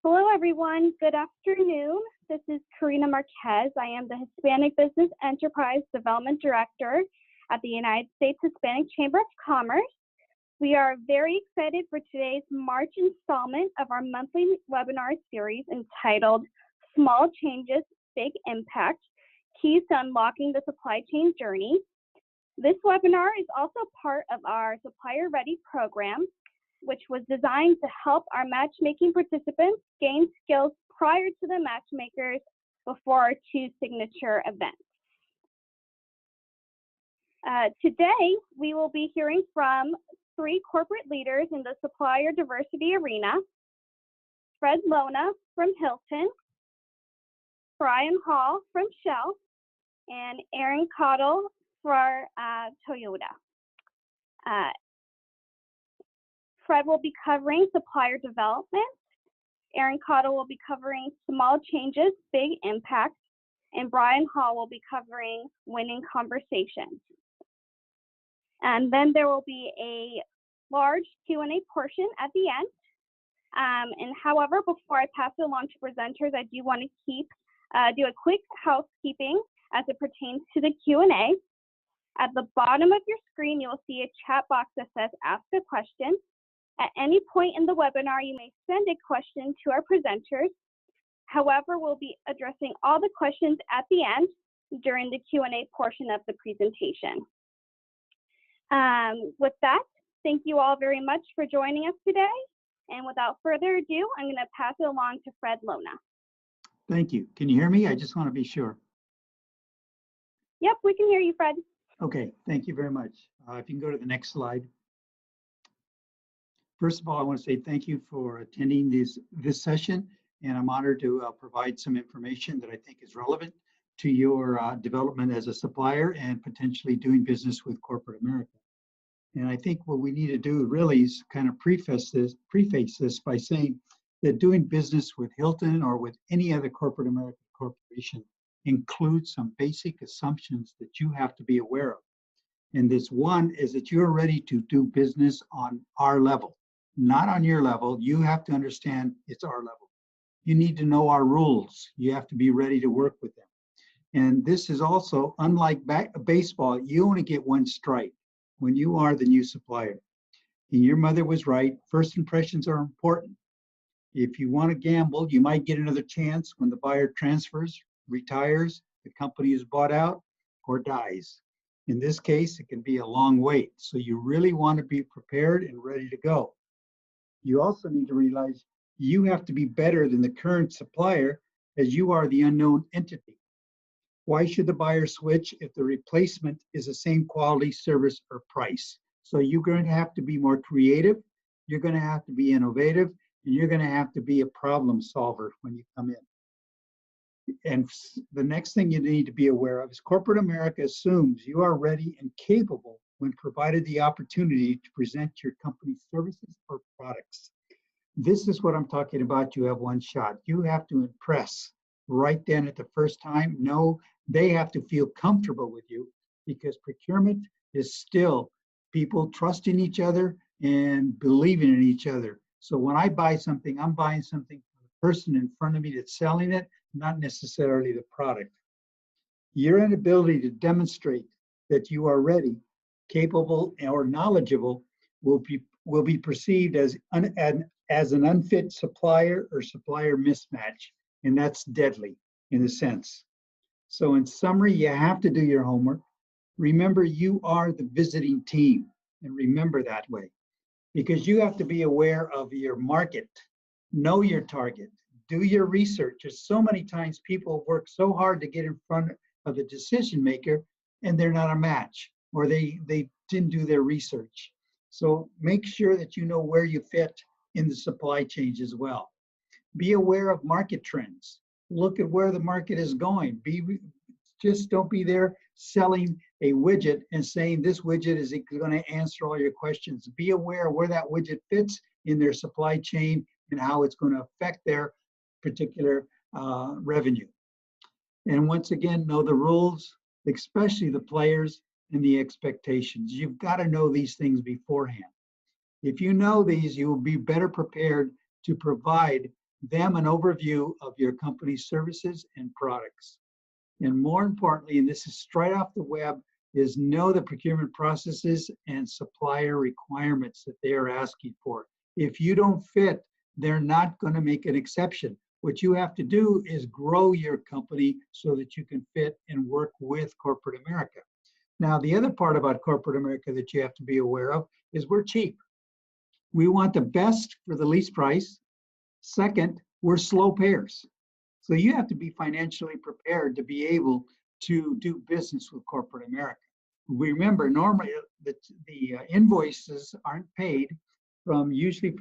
Hello, everyone. Good afternoon. This is Karina Marquez. I am the Hispanic Business Enterprise Development Director at the United States Hispanic Chamber of Commerce. We are very excited for today's March installment of our monthly webinar series entitled Small Changes, Big Impact, Keys to Unlocking the Supply Chain Journey. This webinar is also part of our Supplier Ready program, which was designed to help our matchmaking participants gain skills prior to the matchmakers before our two signature events. Today, we will be hearing from three corporate leaders in the supplier diversity arena: Fred Lona from Hilton, Brian Hall from Shell, and Aaron Cottle for Toyota. Fred will be covering supplier development, Aaron Cottle will be covering small changes, big impact, and Brian Hall will be covering winning conversations. And then there will be a large Q&A portion at the end. And however, before I pass it along to presenters, I do want to do a quick housekeeping as it pertains to the Q&A. At the bottom of your screen, you will see a chat box that says Ask a Question. At any point in the webinar, you may send a question to our presenters. However, we'll be addressing all the questions at the end during the Q&A portion of the presentation. With that, thank you all very much for joining us today. And without further ado, I'm going to pass it along to Fred Lona. Thank you. Can you hear me? I just want to be sure. Yep, we can hear you, Fred. Okay, thank you very much. If you can go to the next slide. First of all, I want to say thank you for attending this session, and I'm honored to provide some information that I think is relevant to your development as a supplier and potentially doing business with corporate America. And I think what we need to do really is kind of preface this by saying that doing business with Hilton or with any other corporate American corporation includes some basic assumptions that you have to be aware of. And this one is that you're ready to do business on our level. Not on your level. You have to understand it's our level. You need to know our rules. You have to be ready to work with them. And this is also, unlike baseball, you only get one strike when you are the new supplier. And your mother was right. First impressions are important. If you want to gamble, you might get another chance when the buyer transfers, retires, the company is bought out, or dies. In this case, it can be a long wait. So you really want to be prepared and ready to go. You also need to realize you have to be better than the current supplier as you are the unknown entity. Why should the buyer switch if the replacement is the same quality, service, or price? So you're going to have to be more creative, you're going to have to be innovative, and you're going to have to be a problem solver when you come in. And the next thing you need to be aware of is corporate America assumes you are ready and capable when provided the opportunity to present your company's services or products. This is what I'm talking about. You have one shot. You have to impress right then at the first time. No, they have to feel comfortable with you because procurement is still people trusting each other and believing in each other. So when I buy something, I'm buying something from the person in front of me that's selling it, not necessarily the product. Your inability to demonstrate that you are ready, capable, or knowledgeable will be perceived as an unfit supplier or supplier mismatch, and that's deadly in a sense. So in summary, you have to do your homework. Remember, you are the visiting team, and remember that way, because you have to be aware of your market, know your target, do your research. There's so many times people work so hard to get in front of the decision maker, and they're not a match, or they didn't do their research. So make sure that you know where you fit in the supply chain as well. Be aware of market trends. Look at where the market is going. Just don't be there selling a widget and saying this widget is going to answer all your questions. Be aware of where that widget fits in their supply chain and how it's going to affect their particular revenue. And once again, know the rules, especially the players and the expectations. You've got to know these things beforehand. If you know these, you will be better prepared to provide them an overview of your company's services and products. And more importantly, and this is straight off the web, is know the procurement processes and supplier requirements that they are asking for. If you don't fit, they're not going to make an exception. What you have to do is grow your company so that you can fit and work with corporate America. Now, the other part about corporate America that you have to be aware of is we're cheap. We want the best for the least price. Second, we're slow payers. So you have to be financially prepared to be able to do business with corporate America. Remember, normally the invoices aren't paid usually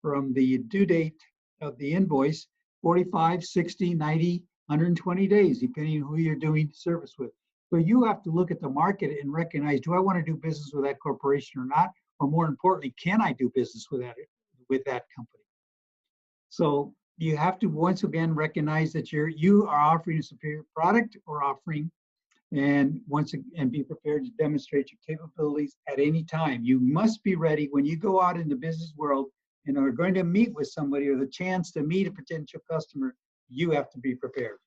from the due date of the invoice, 45, 60, 90, 120 days, depending on who you're doing service with. So you have to look at the market and recognize, do I want to do business with that corporation or not? Or more importantly, can I do business with that company? So you have to once again recognize that you are offering a superior product or offering, and be prepared to demonstrate your capabilities at any time. You must be ready when you go out in the business world and are going to meet with somebody or the chance to meet a potential customer. You have to be prepared.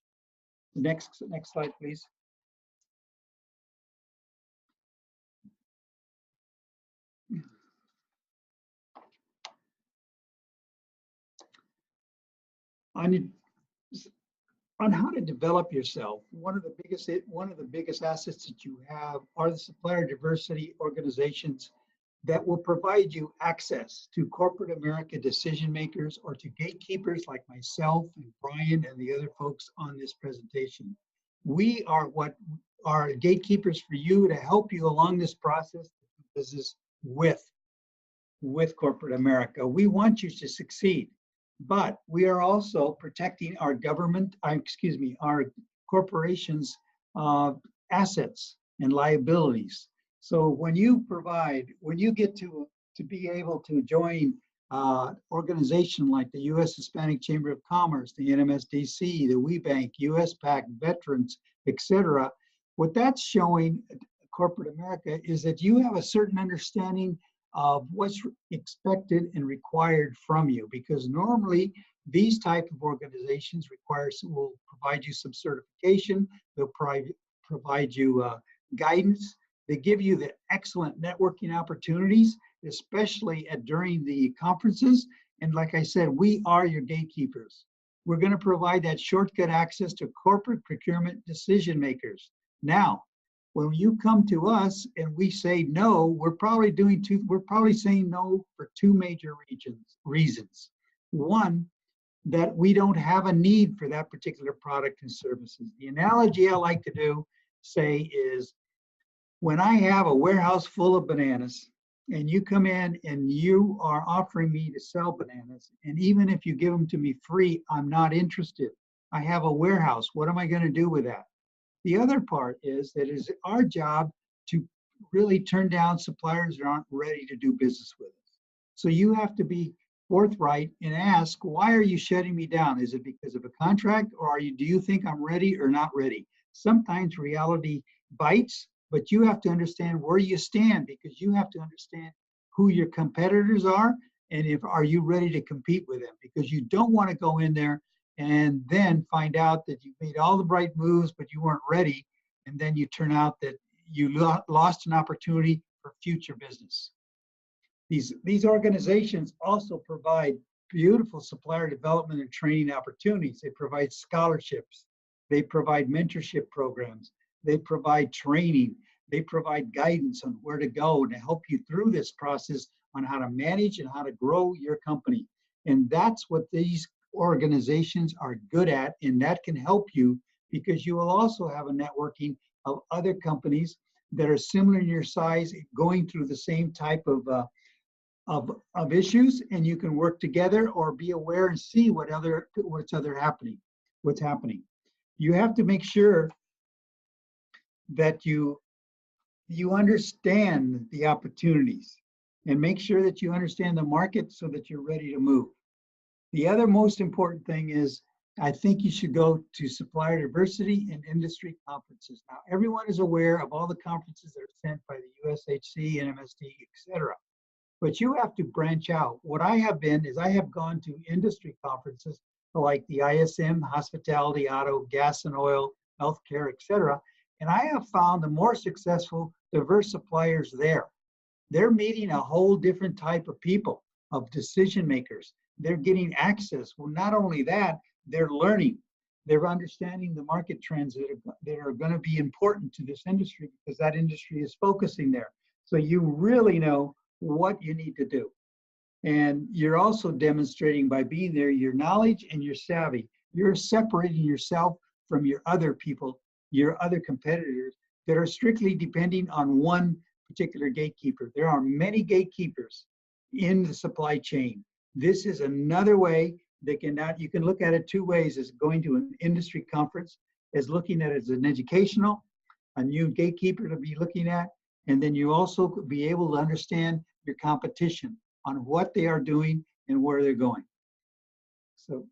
Next slide, please. On how to develop yourself, one of the biggest assets that you have are the supplier diversity organizations that will provide you access to corporate America decision makers or to gatekeepers like myself and Brian and the other folks on this presentation. We are what are gatekeepers for you to help you along this process to do business with corporate America. We want you to succeed. But we are also protecting our our corporations' assets and liabilities. So when you get to be able to join organization like the U.S. Hispanic Chamber of Commerce, the NMSDC, the WeBank, USPAC, Veterans, etc., what that's showing corporate America is that you have a certain understanding of what's expected and required from you, because normally these type of organizations will provide you some certification, they'll provide you guidance, they give you the excellent networking opportunities, especially during the conferences. And like I said, we are your gatekeepers. We're going to provide that shortcut access to corporate procurement decision makers. Now, when you come to us and we say no, we're probably saying no for two major reasons. One, that we don't have a need for that particular product and services. The analogy I like to say is, when I have a warehouse full of bananas and you come in and you are offering me to sell bananas, and even if you give them to me free, I'm not interested. I have a warehouse. What am I going to do with that? The other part is that it is our job to really turn down suppliers that aren't ready to do business with us. So you have to be forthright and ask, why are you shutting me down? Is it because of a contract, or do you think I'm ready or not ready? Sometimes reality bites, but you have to understand where you stand, because you have to understand who your competitors are and are you ready to compete with them, because you don't want to go in there and then find out that you made all the right moves, but you weren't ready. And then you turn out that you lost an opportunity for future business. These organizations also provide beautiful supplier development and training opportunities. They provide scholarships. They provide mentorship programs. They provide training. They provide guidance on where to go and to help you through this process on how to manage and how to grow your company. And that's what these organizations are good at, and that can help you, because you will also have a networking of other companies that are similar in your size, going through the same type of issues, and you can work together or be aware and see what's happening. You have to make sure that you understand the opportunities, and make sure that you understand the market so that you're ready to move. The other most important thing is, I think you should go to supplier diversity and industry conferences. Now, everyone is aware of all the conferences that are sent by the USHCC, NMSD, etc. but you have to branch out. What I have been is I have gone to industry conferences like the ISM, hospitality, auto, gas and oil, healthcare, et cetera. And I have found the more successful, diverse suppliers there. They're meeting a whole different type of people, of decision makers. They're getting access. Well, not only that, they're learning. They're understanding the market trends that are going to be important to this industry because that industry is focusing there. So you really know what you need to do. And you're also demonstrating by being there your knowledge and your savvy. You're separating yourself from your other people, your other competitors that are strictly depending on one particular gatekeeper. There are many gatekeepers in the supply chain. This is another way that you can look at it two ways: as going to an industry conference, as looking at it as an educational, a new gatekeeper to be looking at, and then you also could be able to understand your competition on what they are doing and where they're going. So,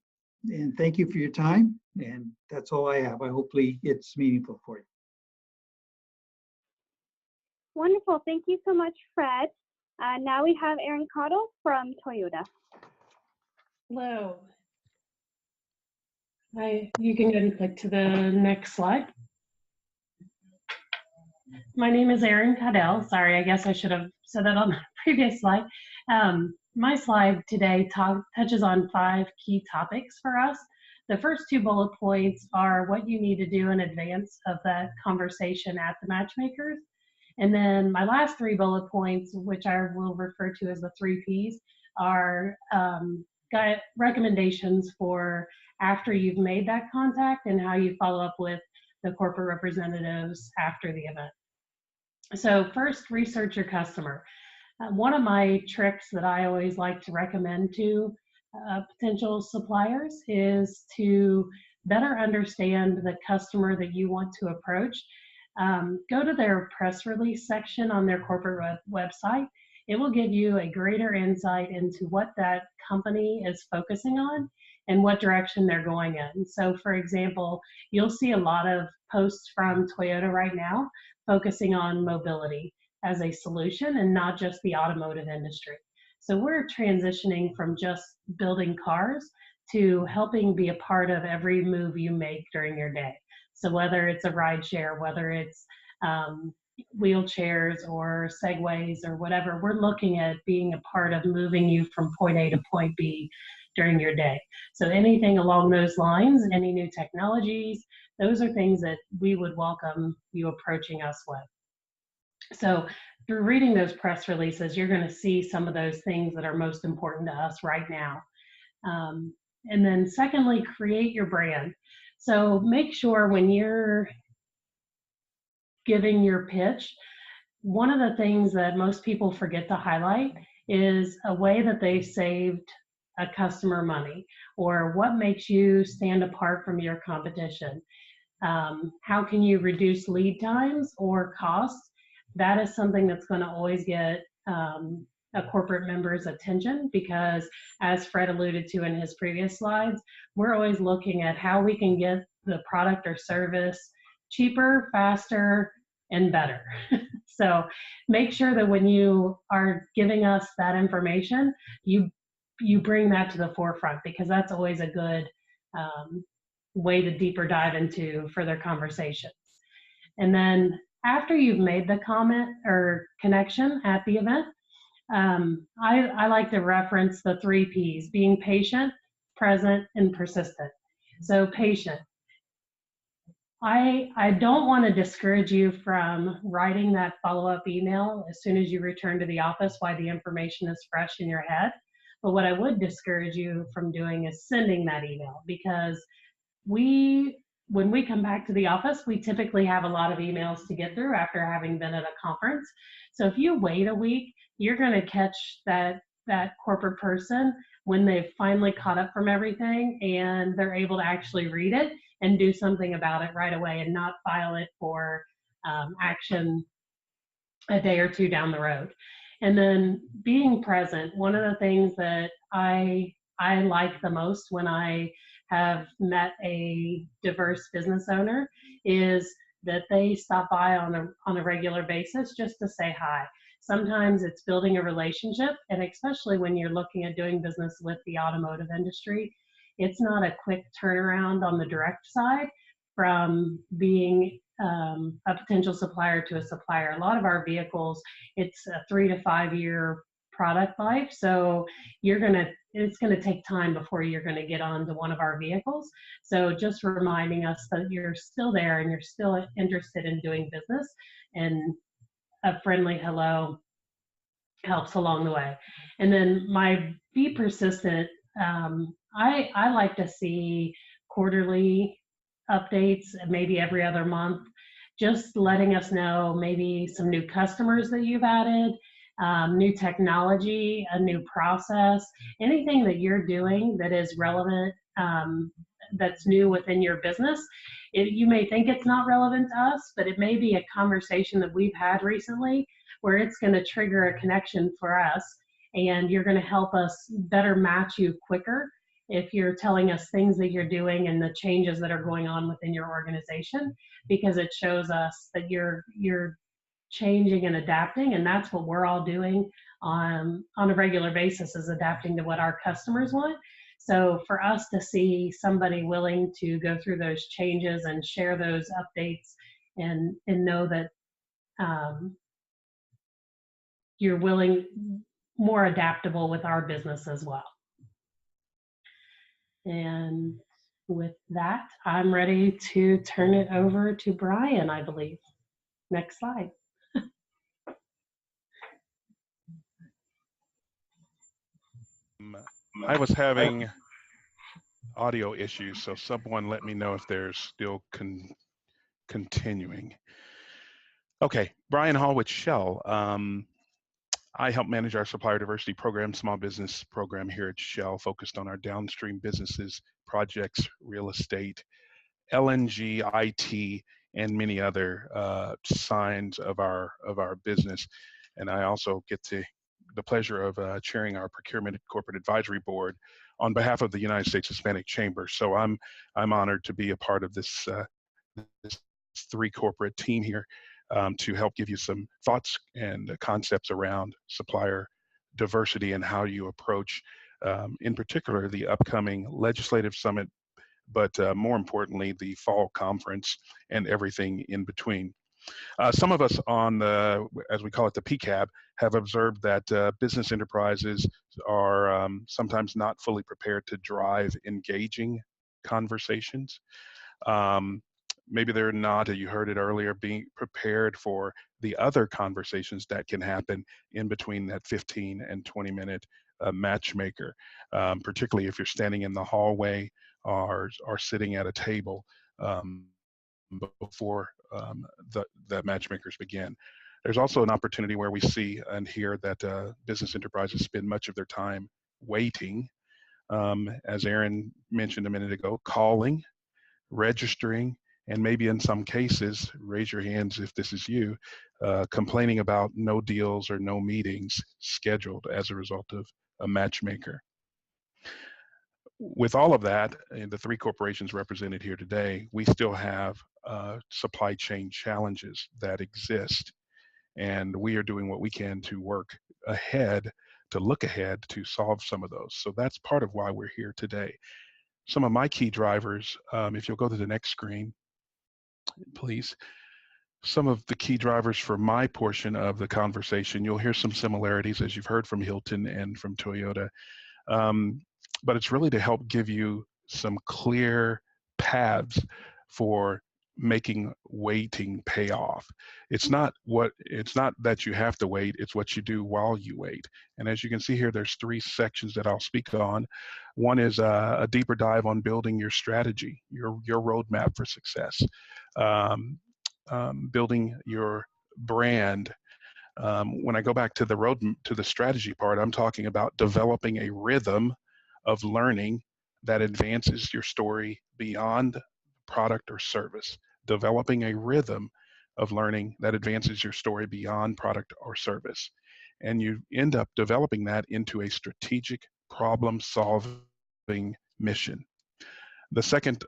and thank you for your time, and that's all I have. Hopefully it's meaningful for you. Wonderful. Thank you so much, Fred. Now we have Erin Cottle from Toyota. Hello. Hi, you can go and click to the next slide. My name is Erin Cadell. Sorry, I guess I should have said that on the previous slide. My slide today touches on 5 key topics for us. The first 2 bullet points are what you need to do in advance of that conversation at the matchmakers. And then my last 3 bullet points, which I will refer to as the 3 Ps, are recommendations for after you've made that contact and how you follow up with the corporate representatives after the event. So first, research your customer. One of my tricks that I always like to recommend to potential suppliers is to better understand the customer that you want to approach. Go to their press release section on their corporate website. It will give you a greater insight into what that company is focusing on and what direction they're going in. So for example, you'll see a lot of posts from Toyota right now focusing on mobility as a solution and not just the automotive industry. So we're transitioning from just building cars to helping be a part of every move you make during your day. So whether it's a ride share, whether it's wheelchairs or segways or whatever, we're looking at being a part of moving you from point A to point B during your day. So anything along those lines, any new technologies, those are things that we would welcome you approaching us with. So through reading those press releases, you're going to see some of those things that are most important to us right now. And then secondly, create your brand. So make sure when you're giving your pitch, one of the things that most people forget to highlight is a way that they saved a customer money, or what makes you stand apart from your competition. How can you reduce lead times or costs? That is something that's going to always get a corporate member's attention, because as Fred alluded to in his previous slides, we're always looking at how we can get the product or service cheaper, faster, and better. So make sure that when you are giving us that information, you bring that to the forefront, because that's always a good way to deeper dive into further conversations. And then after you've made the comment or connection at the event, I like to reference the 3 Ps: being patient, present, and persistent. So patient. I don't want to discourage you from writing that follow-up email as soon as you return to the office while the information is fresh in your head. But what I would discourage you from doing is sending that email, because when we come back to the office, we typically have a lot of emails to get through after having been at a conference. So if you wait a week, you're going to catch that corporate person when they've finally caught up from everything and they're able to actually read it and do something about it right away, and not file it for action a day or 2 down the road. And then being present, one of the things that I like the most when I have met a diverse business owner is that they stop by on a regular basis just to say hi. Sometimes it's building a relationship, and especially when you're looking at doing business with the automotive industry, it's not a quick turnaround on the direct side from being a potential supplier to a supplier. A lot of our vehicles, it's a 3 to 5 year product life. So it's gonna take time before you're gonna get onto one of our vehicles. So just reminding us that you're still there and you're still interested in doing business, and a friendly hello helps along the way. And then my be persistent, I like to see quarterly updates, maybe every other month, just letting us know maybe some new customers that you've added, new technology, a new process, anything that you're doing that is relevant, that's new within your business. You may think it's not relevant to us, but it may be a conversation that we've had recently where it's going to trigger a connection for us, and you're going to help us better match you quicker if you're telling us things that you're doing and the changes that are going on within your organization, because it shows us that you're changing and adapting, and that's what we're all doing on a regular basis, is adapting to what our customers want. So for us to see somebody willing to go through those changes and share those updates and know that you're more adaptable with our business as well. And with that, I'm ready to turn it over to Brian, I believe. Next slide. I was having audio issues, so someone let me know if they're still continuing. Okay, Brian Hall with Shell. I help manage our Supplier Diversity program, small business program here at Shell, focused on our downstream businesses, projects, real estate, LNG, IT, and many other signs of our business. And I also get the pleasure of chairing our Procurement Corporate Advisory Board on behalf of the United States Hispanic Chamber. So I'm honored to be a part of this, this 3 corporate team here to help give you some thoughts and concepts around supplier diversity and how you approach, in particular, the upcoming legislative summit, but more importantly, the fall conference and everything in between. Some of us on the, as we call it, the PCAB, have observed that business enterprises are sometimes not fully prepared to drive engaging conversations. Maybe they're not, you heard it earlier, being prepared for the other conversations that can happen in between that 15 and 20-minute matchmaker, particularly if you're standing in the hallway or sitting at a table before the matchmakers begin. There's also an opportunity where we see and hear that business enterprises spend much of their time waiting, as Aaron mentioned a minute ago, calling, registering, and maybe in some cases, raise your hands if this is you, complaining about no deals or no meetings scheduled as a result of a matchmaker. With all of that, and the 3 corporations represented here today, we still have supply chain challenges that exist. And we are doing what we can to work ahead, to look ahead to solve some of those. So that's part of why we're here today. Some of my key drivers, if you'll go to the next screen, please. Some of the key drivers for my portion of the conversation, you'll hear some similarities as you've heard from Hilton and from Toyota, but it's really to help give you some clear paths for making waiting pay off. It's not that you have to wait, it's what you do while you wait. And as you can see here, there's 3 sections that I'll speak on. One is a deeper dive on building your strategy, your roadmap for success, building your brand. When I go back to the strategy part, I'm talking about developing a rhythm of learning that advances your story beyond product or service. Developing a rhythm of learning that advances your story beyond product or service. And you end up developing that into a strategic problem-solving mission. The second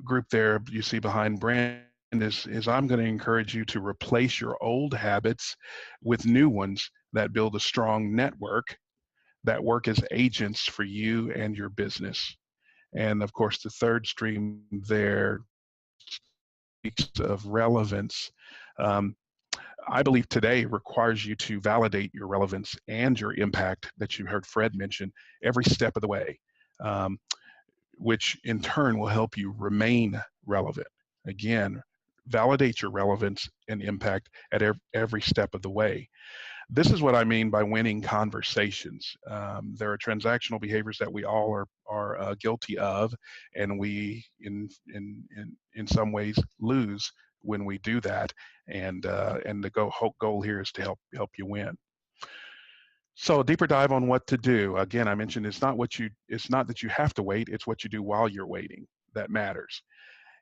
group there you see behind brand is I'm going to encourage you to replace your old habits with new ones that build a strong network that work as agents for you and your business. And of course, the third stream there speaks of relevance. I believe today requires you to validate your relevance and your impact that you heard Fred mention every step of the way, which in turn will help you remain relevant. Again, validate your relevance and impact at every step of the way. This is what I mean by winning conversations. There are transactional behaviors that we all are guilty of, and we, in some ways, lose when we do that. And the goal here is to help you win. So a deeper dive on what to do. Again, I mentioned it's not that you have to wait. It's what you do while you're waiting that matters.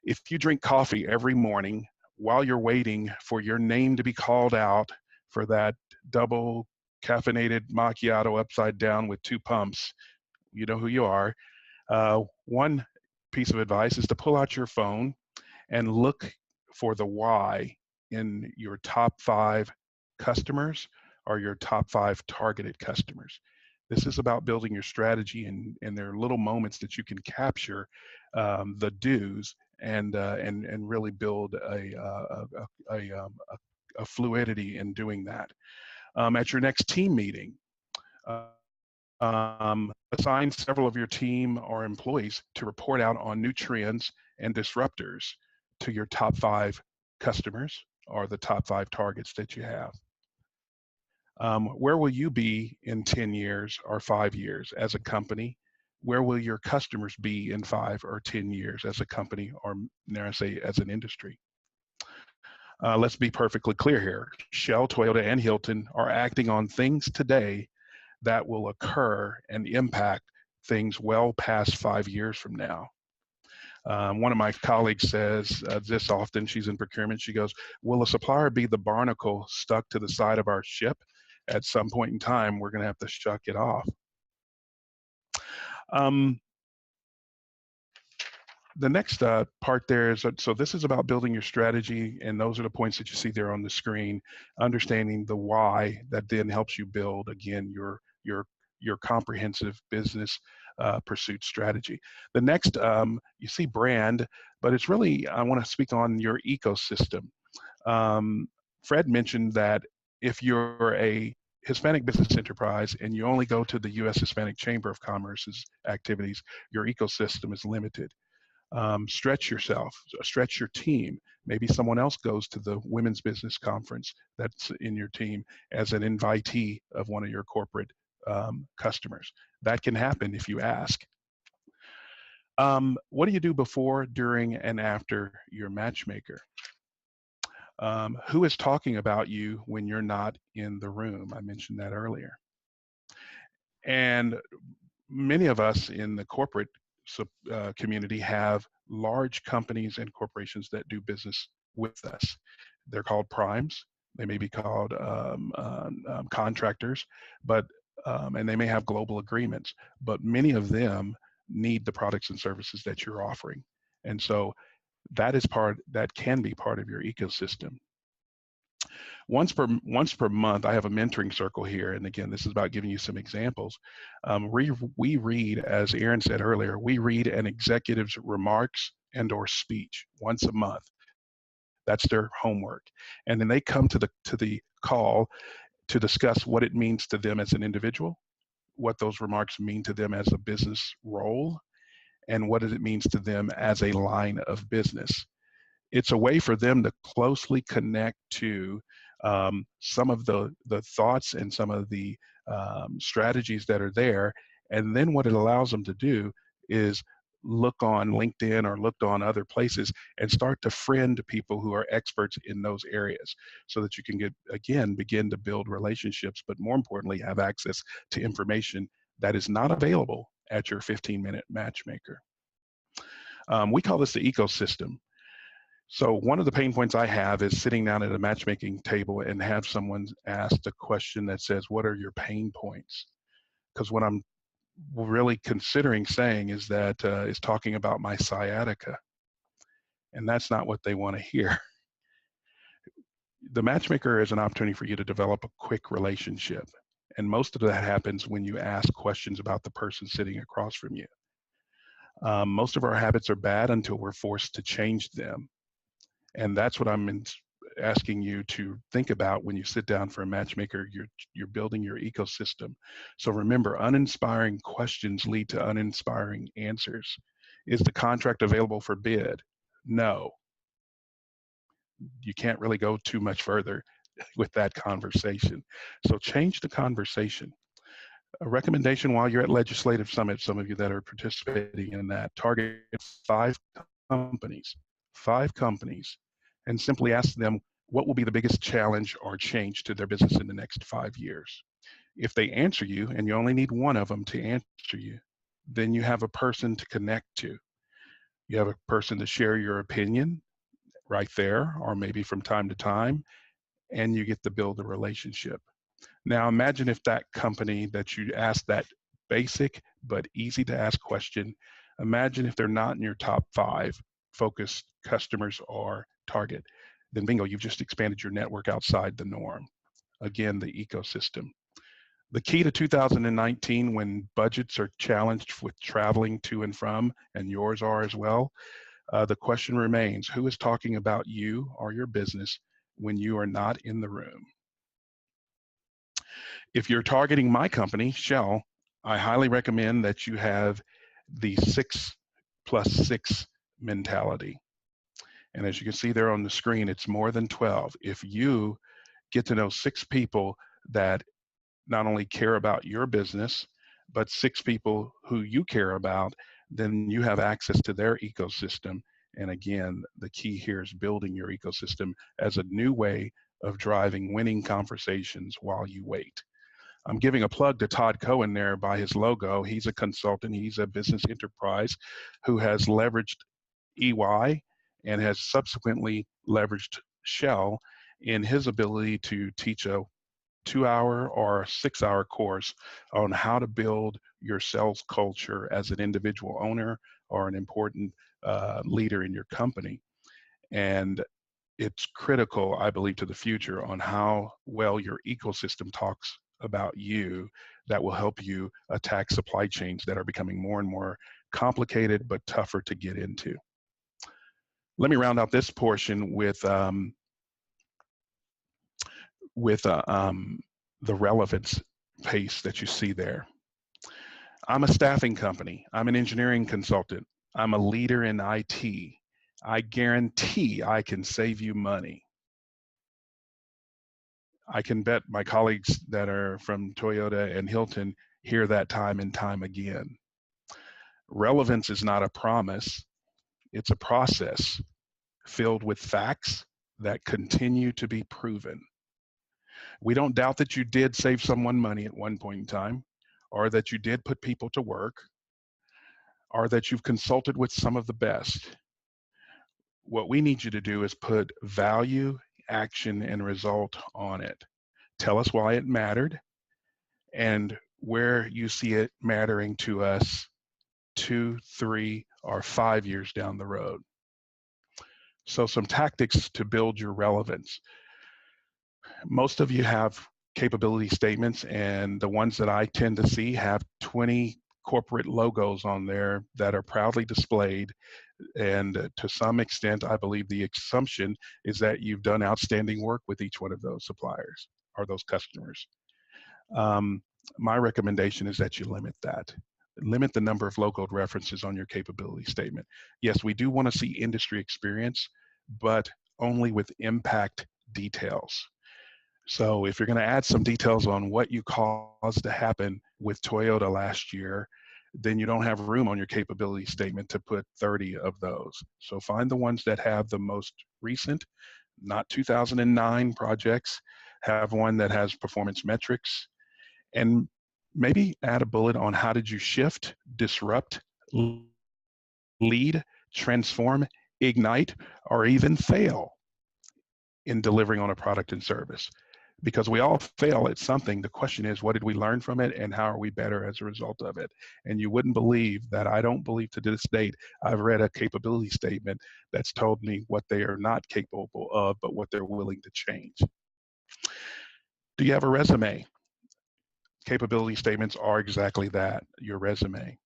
If you drink coffee every morning while you're waiting for your name to be called out for that double caffeinated macchiato upside down with 2 pumps, you know who you are. One piece of advice is to pull out your phone and look for the why in your top 5 customers or your top 5 targeted customers. This is about building your strategy, and there are little moments that you can capture the do's and really build a fluidity in doing that. At your next team meeting, assign several of your team or employees to report out on new trends and disruptors to your top 5 customers or the top 5 targets that you have. Where will you be in 10 years or 5 years as a company? Where will your customers be in 5 or 10 years as a company, or dare I say as an industry? Let's be perfectly clear here. Shell, Toyota, and Hilton are acting on things today that will occur and impact things well past 5 years from now. One of my colleagues says this often, she's in procurement, she goes, will a supplier be the barnacle stuck to the side of our ship? At some point in time, we're gonna have to shuck it off. The next part there is, so this is about building your strategy, and those are the points that you see there on the screen, understanding the why that then helps you build, again, your comprehensive business pursuit strategy. The next, you see brand, but it's really, I want to speak on your ecosystem. Fred mentioned that if you're a Hispanic business enterprise and you only go to the U.S. Hispanic Chamber of Commerce's activities, your ecosystem is limited. Stretch yourself, stretch your team. Maybe someone else goes to the Women's Business Conference that's in your team as an invitee of one of your corporate customers. That can happen if you ask. What do you do before, during, and after your matchmaker? Who is talking about you when you're not in the room? I mentioned that earlier. And many of us in the corporate community have large companies and corporations that do business with us. They're called primes. They may be called contractors, but and they may have global agreements, but many of them need the products and services that you're offering. And so that can be part of your ecosystem. Once per month, I have a mentoring circle here. And again, this is about giving you some examples. We read, as Aaron said earlier, we read an executive's remarks and/or speech once a month. That's their homework. And then they come to the call to discuss what it means to them as an individual, what those remarks mean to them as a business role, and what it means to them as a line of business. It's a way for them to closely connect to some of the thoughts and some of the strategies that are there. And then what it allows them to do is look on LinkedIn or look on other places and start to friend people who are experts in those areas, so that you can begin to build relationships, but more importantly, have access to information that is not available at your 15-minute matchmaker. We call this the ecosystem. So one of the pain points I have is sitting down at a matchmaking table and have someone ask a question that says, what are your pain points? Because what I'm really considering saying is that is talking about my sciatica. And that's not what they want to hear. The matchmaker is an opportunity for you to develop a quick relationship. And most of that happens when you ask questions about the person sitting across from you. Most of our habits are bad until we're forced to change them. And that's what I'm asking you to think about when you sit down for a matchmaker. You're building your ecosystem. So remember, uninspiring questions lead to uninspiring answers. Is the contract available for bid? No. You can't really go too much further with that conversation. So change the conversation. A recommendation while you're at Legislative Summit, some of you that are participating in that, target 5 companies, and simply ask them what will be the biggest challenge or change to their business in the next 5 years. If they answer you, and you only need one of them to answer you, then you have a person to connect to. You have a person to share your opinion right there, or maybe from time to time, and you get to build a relationship. Now imagine if that company that you asked that basic but easy to ask question, imagine if they're not in your top 5 focused customers or target. Then bingo, you've just expanded your network outside the norm. Again, the ecosystem. The key to 2019, when budgets are challenged with traveling to and from, and yours are as well, the question remains, who is talking about you or your business when you are not in the room? If you're targeting my company, Shell, I highly recommend that you have the 6+6 mentality. And as you can see there on the screen, it's more than 12. If you get to know 6 people that not only care about your business, but 6 people who you care about, then you have access to their ecosystem. And again, the key here is building your ecosystem as a new way of driving winning conversations while you wait. I'm giving a plug to Todd Cohen there by his logo. He's a consultant. He's a business enterprise who has leveraged EY and has subsequently leveraged Shell in his ability to teach a 2-hour or 6-hour course on how to build your sales culture as an individual owner or an important leader in your company. And it's critical, I believe, to the future on how well your ecosystem talks about you that will help you attack supply chains that are becoming more and more complicated but tougher to get into. Let me round out this portion with the relevance pace that you see there. I'm a staffing company. I'm an engineering consultant. I'm a leader in IT. I guarantee I can save you money. I can bet my colleagues that are from Toyota and Hilton hear that time and time again. Relevance is not a promise. It's a process filled with facts that continue to be proven. We don't doubt that you did save someone money at one point in time, or that you did put people to work, or that you've consulted with some of the best. What we need you to do is put value, action, and result on it. Tell us why it mattered and where you see it mattering to us 2, 3, or 5 years down the road. So some tactics to build your relevance. Most of you have capability statements, and the ones that I tend to see have 20 corporate logos on there that are proudly displayed. And to some extent, I believe the assumption is that you've done outstanding work with each one of those suppliers or those customers. My recommendation is that you limit that. Limit the number of logoed references on your capability statement. Yes, we do want to see industry experience, but only with impact details. So if you're going to add some details on what you caused to happen with Toyota last year, then you don't have room on your capability statement to put 30 of those. So find the ones that have the most recent, not 2009 projects, have one that has performance metrics, and maybe add a bullet on how did you shift, disrupt, lead, transform, ignite, or even fail in delivering on a product and service. because we all fail at something. The question is, what did we learn from it, and how are we better as a result of it? And you wouldn't believe that I don't believe to this date I've read a capability statement that's told me what they are not capable of, but what they're willing to change. Do you have a resume? Capability statements are exactly that, your resume.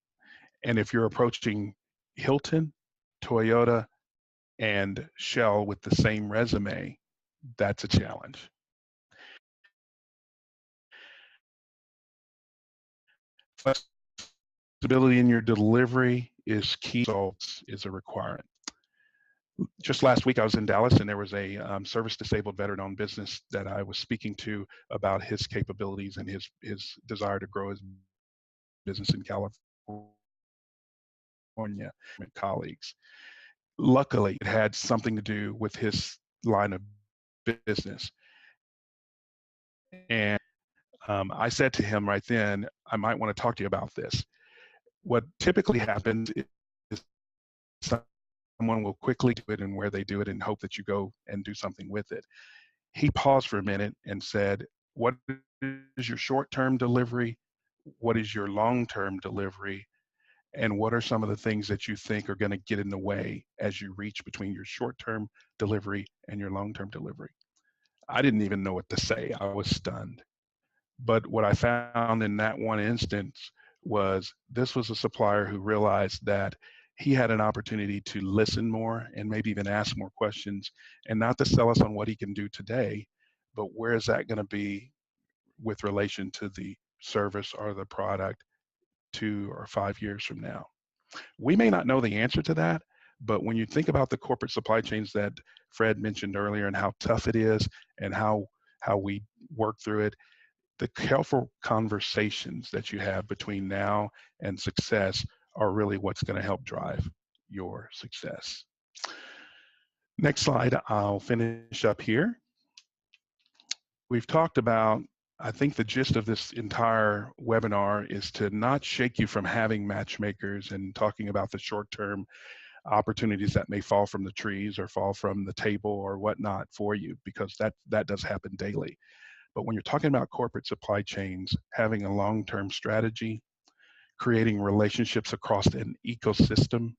And if you're approaching Hilton, Toyota, and Shell with the same resume, that's a challenge. Flexibility in your delivery is key. Results is a requirement. Just last week, I was in Dallas, and there was a service-disabled veteran-owned business that I was speaking to about his capabilities and his desire to grow his business in California with colleagues. Luckily, it had something to do with his line of business. And I said to him right then, I might want to talk to you about this. What typically happens is someone will quickly do it and where they do it and hope that you go and do something with it. He paused for a minute and said, what is your short-term delivery? What is your long-term delivery? And what are some of the things that you think are going to get in the way as you reach between your short-term delivery and your long-term delivery? I didn't even know what to say. I was stunned. But what I found in that one instance was this was a supplier who realized that he had an opportunity to listen more and maybe even ask more questions, and not to sell us on what he can do today, but where is that going to be with relation to the service or the product 2 or 5 years from now. We may not know the answer to that, but when you think about the corporate supply chains that Fred mentioned earlier and how tough it is and how we work through it, the careful conversations that you have between now and success are really what's going to help drive your success. Next slide, I'll finish up here. We've talked about, I think the gist of this entire webinar is to not shake you from having matchmakers and talking about the short-term opportunities that may fall from the trees or fall from the table or whatnot for you, because that does happen daily. But when you're talking about corporate supply chains, having a long-term strategy, creating relationships across an ecosystem,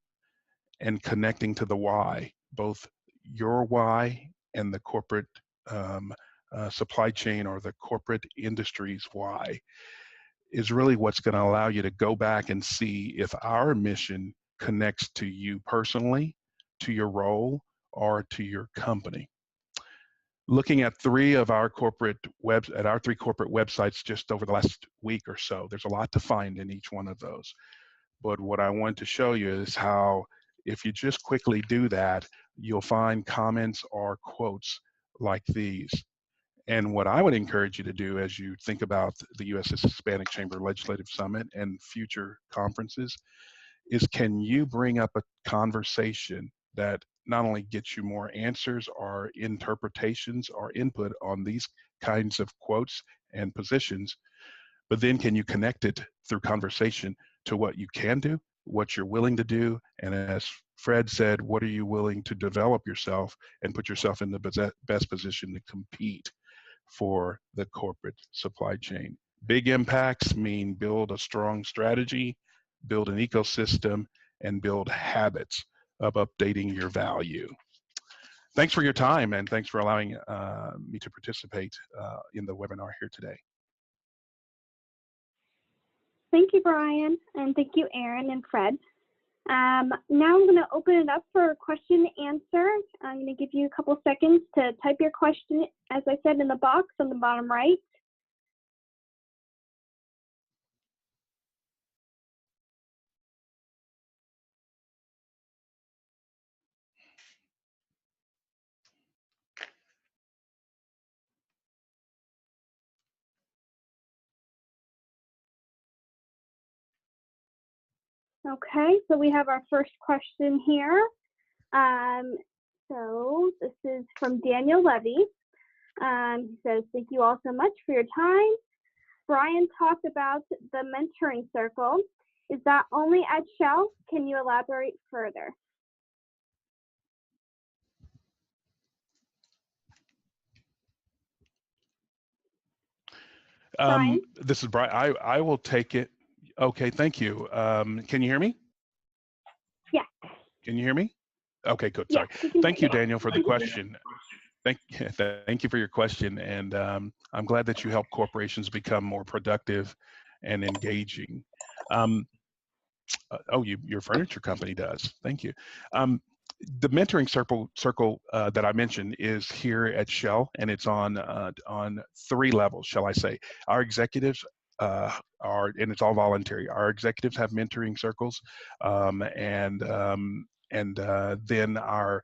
and connecting to the why, both your why and the corporate supply chain or the corporate industry's why, is really what's going to allow you to go back and see if our mission connects to you personally, to your role, or to your company. Looking at three corporate websites just over the last week or so, there's a lot to find in each one of those. But what I want to show you is how, if you just quickly do that, you'll find comments or quotes like these. And what I would encourage you to do as you think about the U.S. Hispanic Chamber Legislative Summit and future conferences is, can you bring up a conversation that not only gets you more answers or interpretations or input on these kinds of quotes and positions, but then can you connect it through conversation to what you can do, what you're willing to do, and as Fred said, what are you willing to develop yourself and put yourself in the best position to compete for the corporate supply chain. Big impacts mean build a strong strategy, build an ecosystem, and build habits of updating your value. Thanks for your time, and thanks for allowing me to participate in the webinar here today. Thank you, Brian, and thank you, Aaron and Fred. Now I'm going to open it up for question and answer. I'm going to give you a couple seconds to type your question, as I said, in the box on the bottom right. Okay, so we have our first question here. So this is from Daniel Levy. He says, thank you all so much for your time. Brian talked about the mentoring circle. Is that only at Shell? Can you elaborate further? Brian? This is Brian. I will take it. Okay, thank you. Can you hear me? Yes. Can you hear me? Okay, good. Yes, Sorry. we can Thank hear you, Daniel, for the question. Thank you for your question, and I'm glad that you help corporations become more productive and engaging. Your furniture company does. Thank you. The mentoring circle that I mentioned is here at Shell, and it's on 3 levels, shall I say. Our executives and it's all voluntary. Our executives have mentoring circles, and then our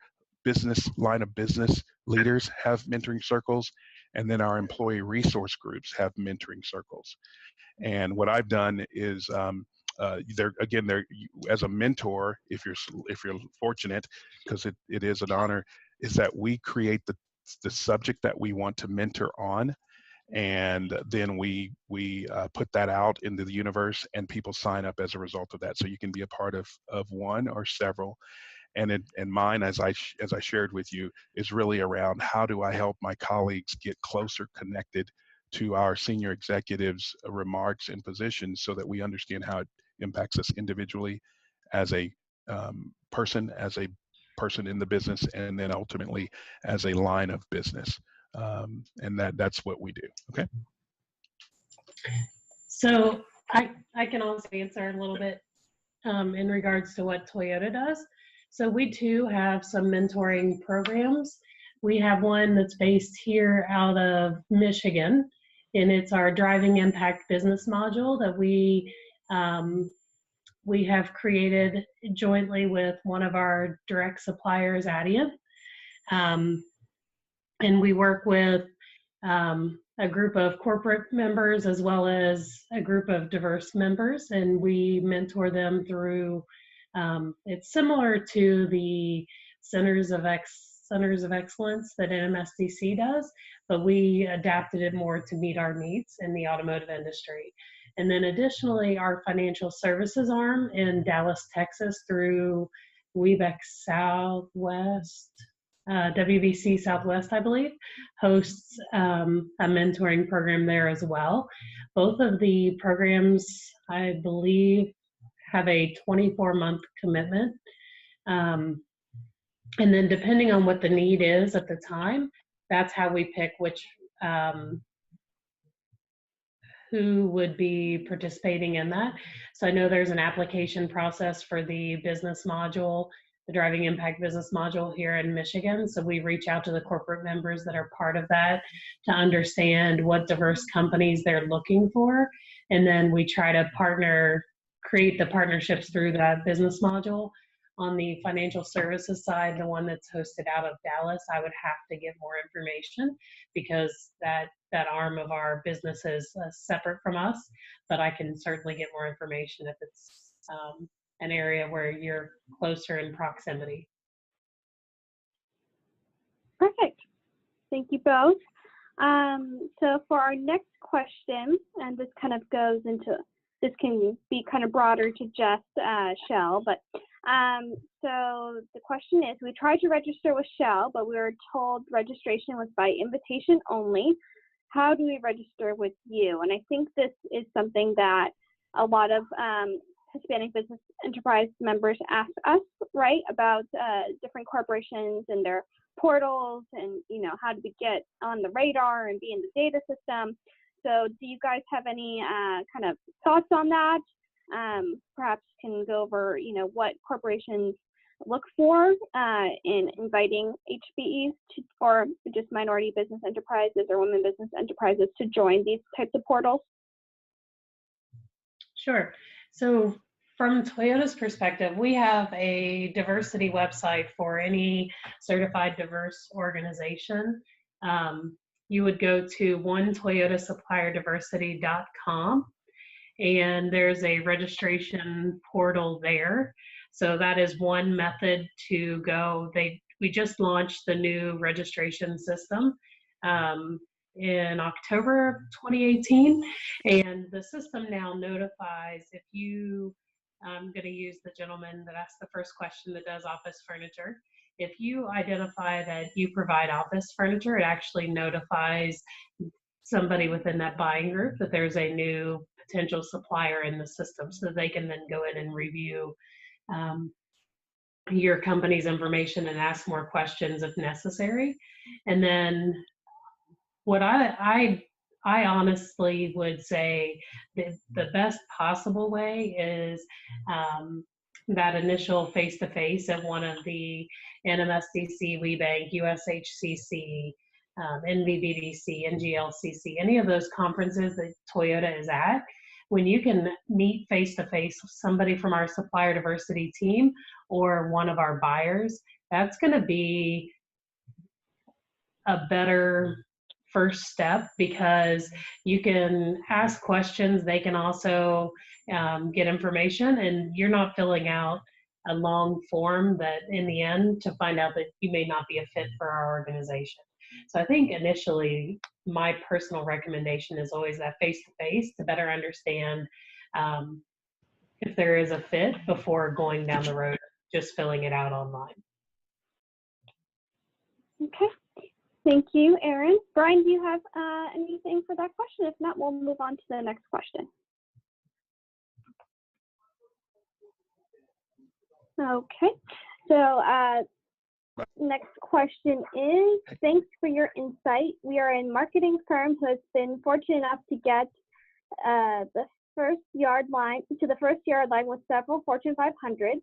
line of business leaders have mentoring circles, and then our employee resource groups have mentoring circles. And what I've done is they're as a mentor, if you're fortunate, because it is an honor, is that we create the subject that we want to mentor on, and then we put that out into the universe, and people sign up as a result of that. So you can be a part of one or several. And mine, as I shared with you, is really around how do I help my colleagues get closer connected to our senior executives' remarks and positions, so that we understand how it impacts us individually as a person in the business, and then ultimately as a line of business. And that's what we do. Okay. So I can also answer a little bit in regards to what Toyota does. So we too have some mentoring programs. We have one that's based here out of Michigan, and it's our Driving Impact Business module that we have created jointly with one of our direct suppliers, Adient. And we work with a group of corporate members as well as a group of diverse members, and we mentor them through, it's similar to the Centers of Excellence that NMSDC does, but we adapted it more to meet our needs in the automotive industry. And then additionally, our financial services arm in Dallas, Texas through WBEC Southwest, WBC Southwest, I believe, hosts a mentoring program there as well. Both of the programs, I believe, have a 24-month commitment. And then depending on what the need is at the time, that's how we pick which who would be participating in that. So I know there's an application process for the business module, the Driving Impact Business module here in Michigan. So we reach out to the corporate members that are part of that to understand what diverse companies they're looking for. And then we try to create the partnerships through that business module. On the financial services side, the one that's hosted out of Dallas, I would have to get more information because that arm of our business is separate from us, but I can certainly get more information if it's an area where you're closer in proximity. Perfect. Thank you both. So for our next question, and this kind of goes into, this can be kind of broader to just Shell, but so the question is, we tried to register with Shell, but we were told registration was by invitation only. How do we register with you? And I think this is something that a lot of Hispanic business enterprise members ask us, right, about different corporations and their portals, and how do we get on the radar and be in the data system. So do you guys have any kind of thoughts on that? Perhaps can go over what corporations look for in inviting HBEs or just minority business enterprises or women business enterprises to join these types of portals. Sure. So from Toyota's perspective, we have a diversity website for any certified diverse organization. You would go to onetoyotasupplierdiversity.com, and there's a registration portal there. So that is one method to go. We just launched the new registration system in October of 2018, and the system now notifies if you, I'm going to use the gentleman that asked the first question that does office furniture. If you identify that you provide office furniture, it actually notifies somebody within that buying group that there's a new potential supplier in the system, so that they can then go in and review your company's information and ask more questions if necessary. And then what I honestly would say that the best possible way is that initial face-to-face at one of the NMSDC, WeBank, USHCC, NVBDC, NGLCC, any of those conferences that Toyota is at. When you can meet face-to-face with somebody from our supplier diversity team or one of our buyers, that's going to be a better first step, because you can ask questions. They can also get information, and you're not filling out a long form that in the end to find out that you may not be a fit for our organization. So I think initially my personal recommendation is always that face-to-face to better understand if there is a fit before going down the road just filling it out online. Okay. Thank you, Erin. Brian, do you have anything for that question? If not, we'll move on to the next question. Okay. So next question is, thanks for your insight. We are a marketing firm who has been fortunate enough to get the first yard line with several Fortune 500s.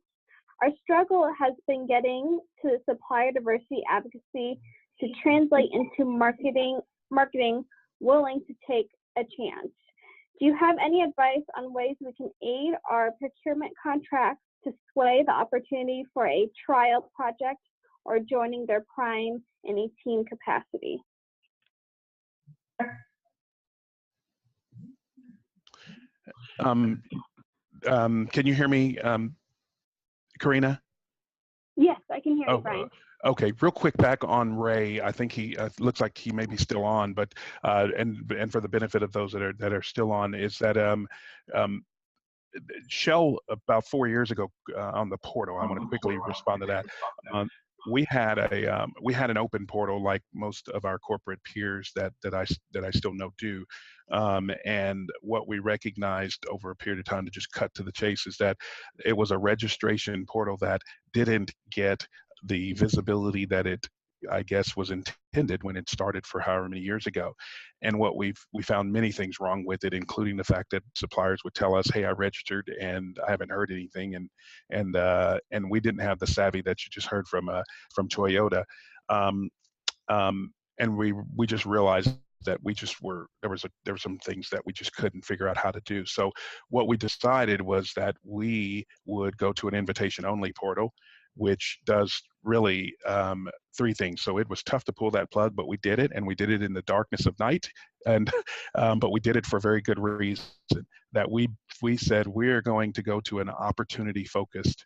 Our struggle has been getting to supplier diversity advocacy to translate into marketing willing to take a chance. Do you have any advice on ways we can aid our procurement contracts to sway the opportunity for a trial project or joining their prime in a team capacity? Can you hear me, Karina? Yes, I can hear you, Brian. Okay, real quick back on Ray. I think he looks like he may be still on, but and for the benefit of those that are still on, is that Shell about 4 years ago on the portal. I want to quickly respond to that. We had an open portal like most of our corporate peers that I still know do, and what we recognized over a period of time, to just cut to the chase, is that it was a registration portal that didn't get the visibility that it, I guess, was intended when it started for however many years ago. And what we found many things wrong with it, including the fact that suppliers would tell us, "Hey, I registered and I haven't heard anything," and we didn't have the savvy that you just heard from Toyota, and we just realized that there were some things that we just couldn't figure out how to do. So what we decided was that we would go to an invitation-only portal, which does really three things. So it was tough to pull that plug, but we did it, and we did it in the darkness of night, and but we did it for a very good reason. That we said we're going to go to an opportunity-focused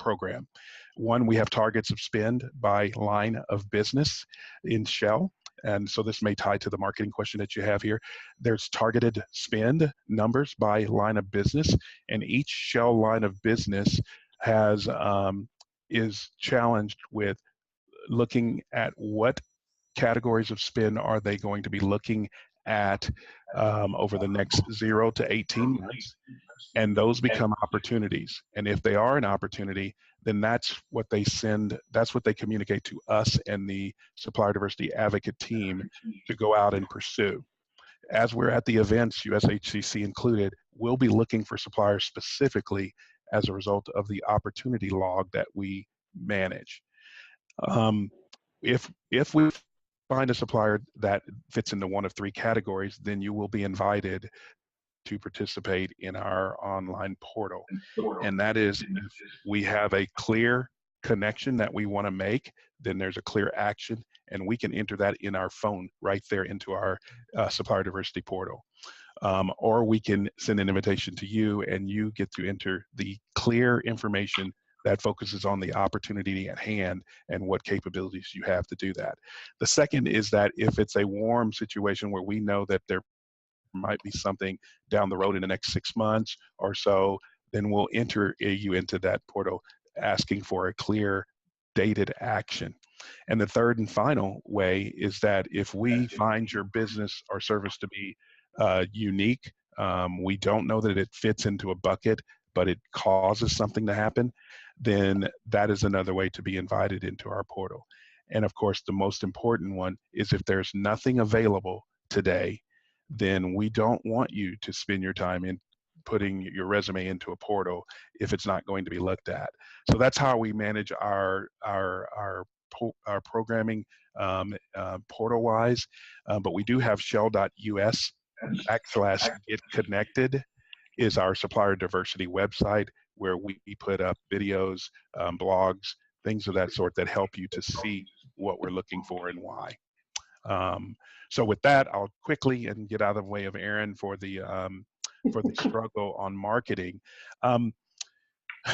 program. One, we have targets of spend by line of business in Shell. And so this may tie to the marketing question that you have here. There's targeted spend numbers by line of business, and each Shell line of business has is challenged with looking at what categories of spend are they going to be looking at over the next 0 to 18 months, and those become opportunities. And if they are an opportunity, then that's what they communicate to us and the Supplier Diversity Advocate team to go out and pursue. As we're at the events, USHCC included, we'll be looking for suppliers specifically as a result of the opportunity log that we manage. If we find a supplier that fits into one of three categories, then you will be invited to participate in our online portal. And that is, if we have a clear connection that we want to make, then there's a clear action, and we can enter that in our phone right there into our Supplier Diversity portal. Or we can send an invitation to you, and you get to enter the clear information that focuses on the opportunity at hand and what capabilities you have to do that. The second is that if it's a warm situation where we know that there might be something down the road in the next 6 months or so, then we'll enter you into that portal asking for a clear dated action. And the third and final way is that if we find your business or service to be unique, we don't know that it fits into a bucket, but it causes something to happen, then that is another way to be invited into our portal. And of course, the most important one is if there's nothing available today, then we don't want you to spend your time in putting your resume into a portal if it's not going to be looked at. So that's how we manage our programming portal-wise. But we do have shell.us/getconnected is our supplier diversity website, where we put up videos, blogs, things of that sort that help you to see what we're looking for and why. So with that, I'll quickly and get out of the way of Aaron for the struggle on marketing.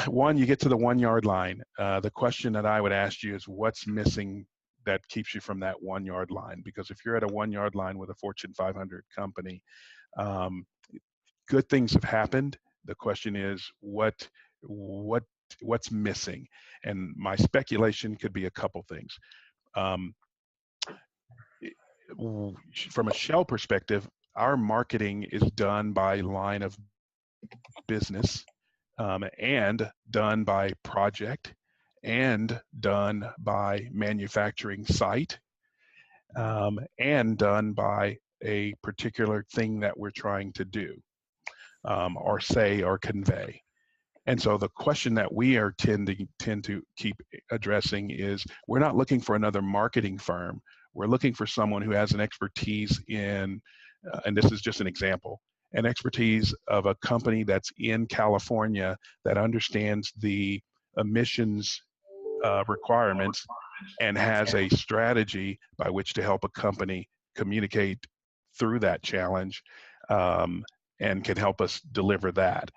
One, you get to the 1 yard line. The question that I would ask you is, what's missing that keeps you from that 1 yard line? Because if you're at a 1 yard line with a Fortune 500 company, good things have happened. The question is, what's missing? And my speculation could be a couple things. From a Shell perspective, our marketing is done by line of business, and done by project, and done by manufacturing site, and done by a particular thing that we're trying to do, or say or convey. And so the question that we are tend to keep addressing is, we're not looking for another marketing firm. We're looking for someone who has an expertise in, and this is just an example, an expertise of a company that's in California that understands the emissions requirements and has a strategy by which to help a company communicate through that challenge, and can help us deliver that.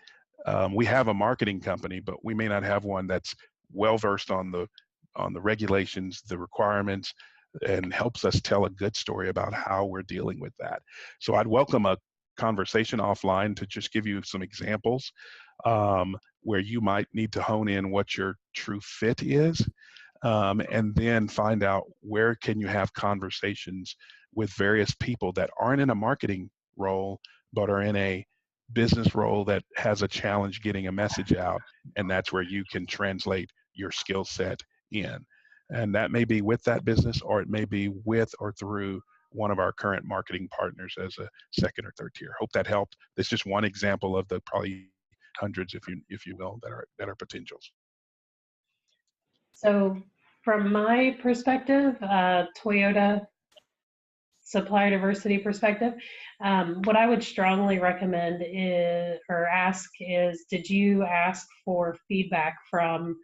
We have a marketing company, but we may not have one that's well-versed on the regulations, the requirements, and helps us tell a good story about how we're dealing with that. So I'd welcome a conversation offline to just give you some examples where you might need to hone in what your true fit is, and then find out where can you have conversations with various people that aren't in a marketing role, but are in a business role that has a challenge getting a message out, and that's where you can translate your skill set in. And that may be with that business, or it may be with or through one of our current marketing partners as a second or third tier. Hope that helped. That's just one example of the probably hundreds, if you will, that are potentials. So from my perspective, Toyota supplier diversity perspective, what I would strongly recommend is, or ask is, did you ask for feedback from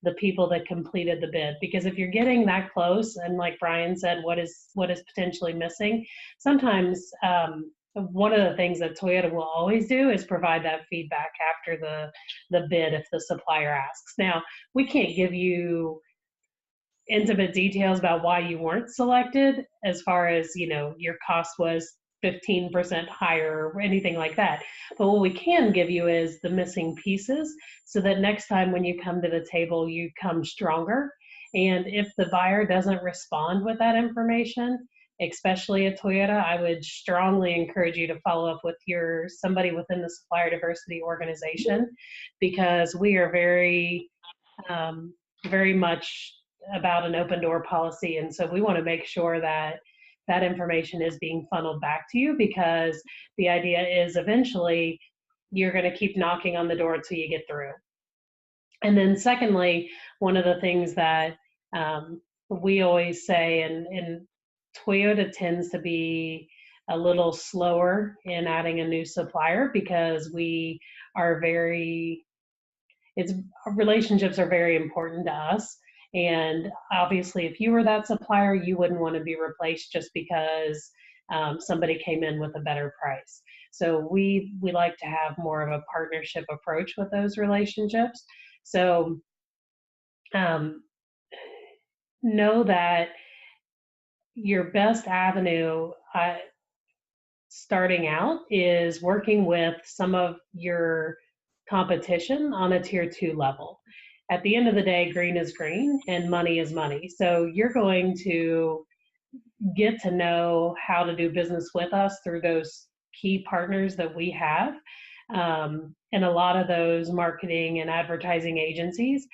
the people that completed the bid? Because if you're getting that close, and like Brian said, what is potentially missing, sometimes one of the things that Toyota will always do is provide that feedback after the bid if the supplier asks. Now, we can't give you intimate details about why you weren't selected, as far as, your cost was 15% higher or anything like that. But what we can give you is the missing pieces, so that next time when you come to the table, you come stronger. And if the buyer doesn't respond with that information, especially at Toyota, I would strongly encourage you to follow up with somebody within the supplier diversity organization, because we are very, very much about an open door policy. And so we want to make sure that that information is being funneled back to you, because the idea is eventually you're going to keep knocking on the door until you get through. And then secondly, one of the things that we always say, and Toyota tends to be a little slower in adding a new supplier, because our relationships are very important to us. And obviously, if you were that supplier, you wouldn't want to be replaced just because somebody came in with a better price. So we like to have more of a partnership approach with those relationships. So know that your best avenue starting out is working with some of your competition on a tier 2 level. at the end of the day, green is green and money is money. So you're going to get to know how to do business with us through those key partners that we have. And a lot of those marketing and advertising agencies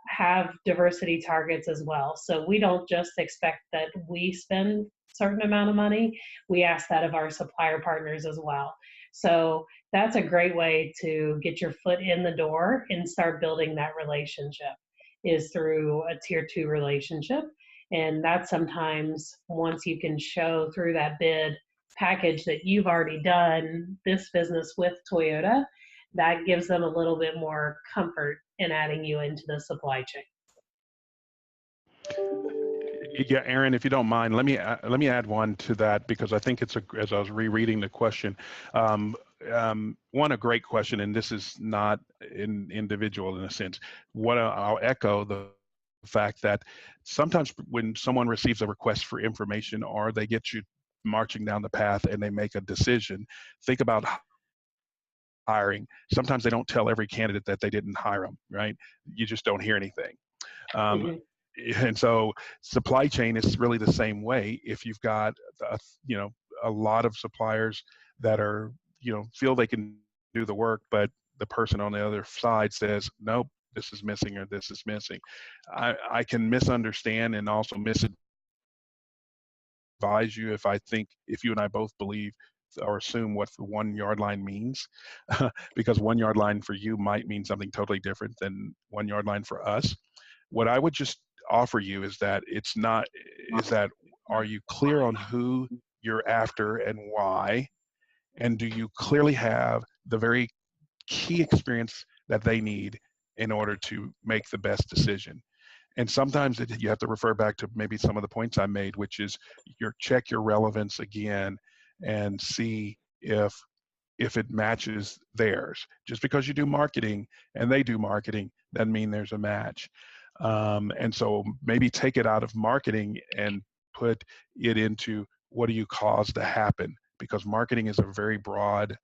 have diversity targets as well. So we don't just expect that we spend a certain amount of money, we ask that of our supplier partners as well. So that's a great way to get your foot in the door and start building that relationship, is through a tier 2 relationship. And that's sometimes, once you can show through that bid package that you've already done this business with Toyota, that gives them a little bit more comfort in adding you into the supply chain. Yeah, Aaron, if you don't mind, let me add one to that, because I think it's as I was rereading the question, one, a great question, and this is not individual in a sense. I'll echo the fact that sometimes when someone receives a request for information, or they get you marching down the path and they make a decision, think about hiring. Sometimes they don't tell every candidate that they didn't hire them, right? You just don't hear anything. And so supply chain is really the same way. If you've got a lot of suppliers that are, feel they can do the work, but the person on the other side says, nope, this is missing or this is missing, I can misunderstand and also misadvise you if you and I both believe or assume what the 1 yard line means, because 1 yard line for you might mean something totally different than 1 yard line for us. What I would just offer you is that are you clear on who you're after and why? And do you clearly have the very key experience that they need in order to make the best decision? And sometimes you have to refer back to maybe some of the points I made, which is check your relevance again and see if it matches theirs. Just because you do marketing and they do marketing doesn't mean there's a match. And so maybe take it out of marketing and put it into what do you cause to happen, because marketing is a very broad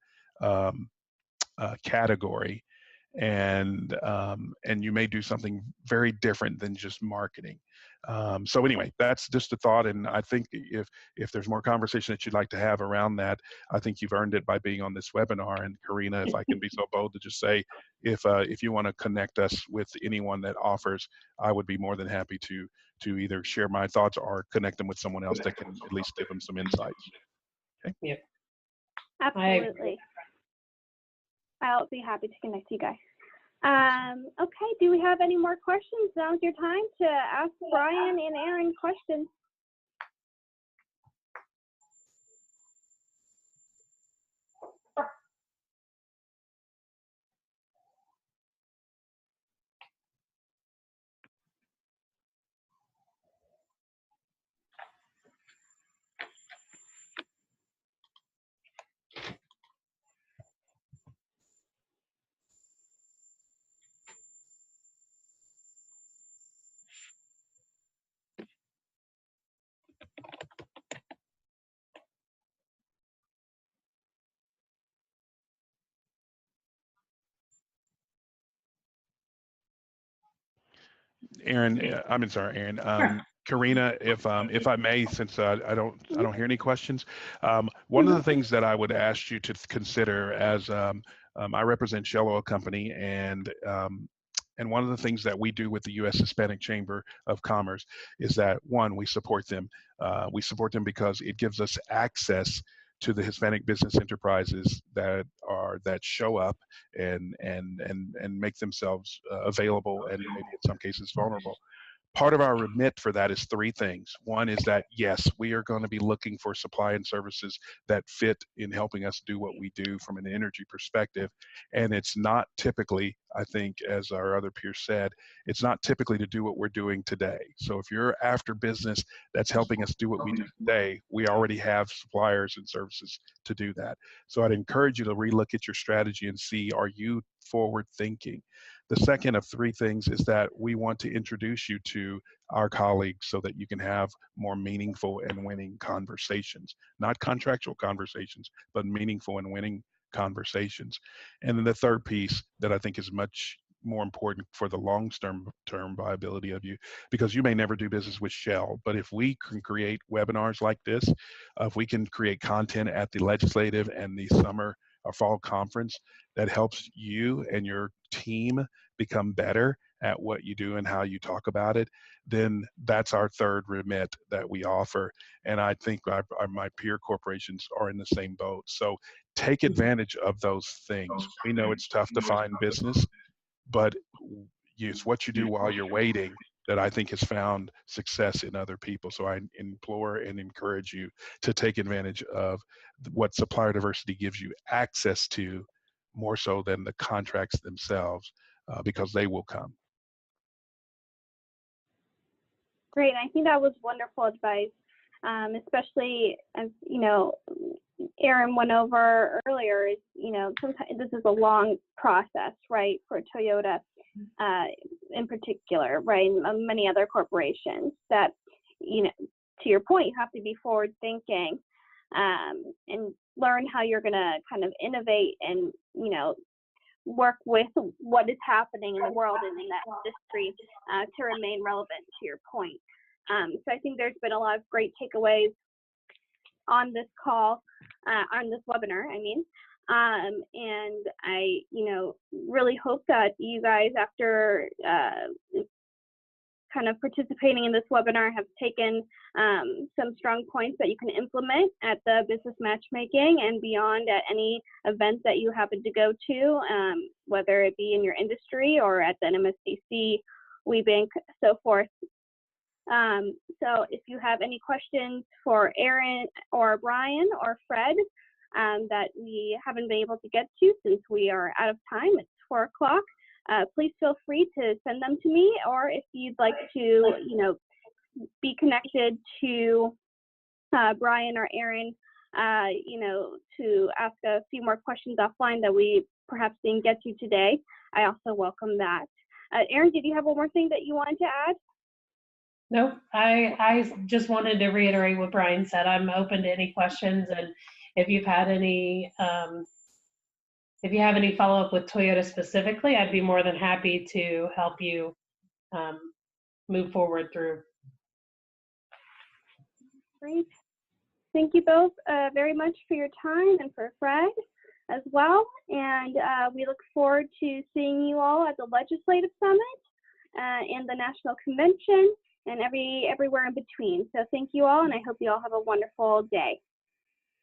category, and you may do something very different than just marketing. So anyway, that's just a thought, and I think if there's more conversation that you'd like to have around that, I think you've earned it by being on this webinar. And Karina, if I can be so bold to just say, if you want to connect us with anyone that offers, I would be more than happy to either share my thoughts or connect them with someone else that can at least give them some insights. Okay? Yeah. Absolutely. I'll be happy to connect you guys. Okay, do we have any more questions? Now's your time to ask Brian and Aaron questions. Aaron, I'm sorry, Aaron. Karina, if I may, since I don't hear any questions, one of the things that I would ask you to consider, as I represent Shell Oil Company, and one of the things that we do with the U.S. Hispanic Chamber of Commerce is that, one, we support them. We support them because it gives us access to the Hispanic business enterprises that show up and make themselves available, and maybe in some cases vulnerable. Part of our remit for that is three things. One is that, yes, we are going to be looking for supply and services that fit in helping us do what we do from an energy perspective. And it's not typically, I think, as our other peers said, it's not typically to do what we're doing today. So if you're after business that's helping us do what we do today, we already have suppliers and services to do that. So I'd encourage you to relook at your strategy and see, are you forward thinking? The second of three things is that we want to introduce you to our colleagues so that you can have more meaningful and winning conversations, not contractual conversations, but meaningful and winning conversations. And then the third piece that I think is much more important for the long-term viability of you, because you may never do business with Shell. But if we can create webinars like this, if we can create content at the legislative and the summer or fall conference that helps you and your team become better at what you do and how you talk about it, then that's our third remit that we offer. And I think my peer corporations are in the same boat. So take advantage of those things. We know it's tough to find business, but it's what you do while you're waiting that I think has found success in other people. So I implore and encourage you to take advantage of what Supplier Diversity gives you access to, more so than the contracts themselves, because they will come. Great. I think that was wonderful advice, especially as, you know, Aaron went over earlier, is, you know, sometimes this is a long process, right, for Toyota in particular, right, and many other corporations that, you know, to your point, you have to be forward thinking and learn how you're going to kind of innovate and, you know, work with what is happening in the world and in that industry to remain relevant, to your point. So I think there's been a lot of great takeaways on this call, on this webinar, I mean. And I, you know, really hope that you guys, after kind of participating in this webinar, have taken some strong points that you can implement at the business matchmaking and beyond at any event that you happen to go to, whether it be in your industry or at the NMSDC, WeBank, so forth. So if you have any questions for Aaron or Brian or Fred that we haven't been able to get to since we are out of time, it's 4 o'clock, please feel free to send them to me, or if you'd like to, you know, be connected to Brian or Aaron, you know, to ask a few more questions offline that we perhaps didn't get to today, I also welcome that. Aaron, did you have one more thing that you wanted to add? Nope, I just wanted to reiterate what Brian said. I'm open to any questions, and if you've had any, if you have any follow-up with Toyota specifically, I'd be more than happy to help you move forward through. Great. Thank you both very much for your time, and for Fred as well. And we look forward to seeing you all at the Legislative Summit and the National Convention and everywhere in between. So thank you all, and I hope you all have a wonderful day.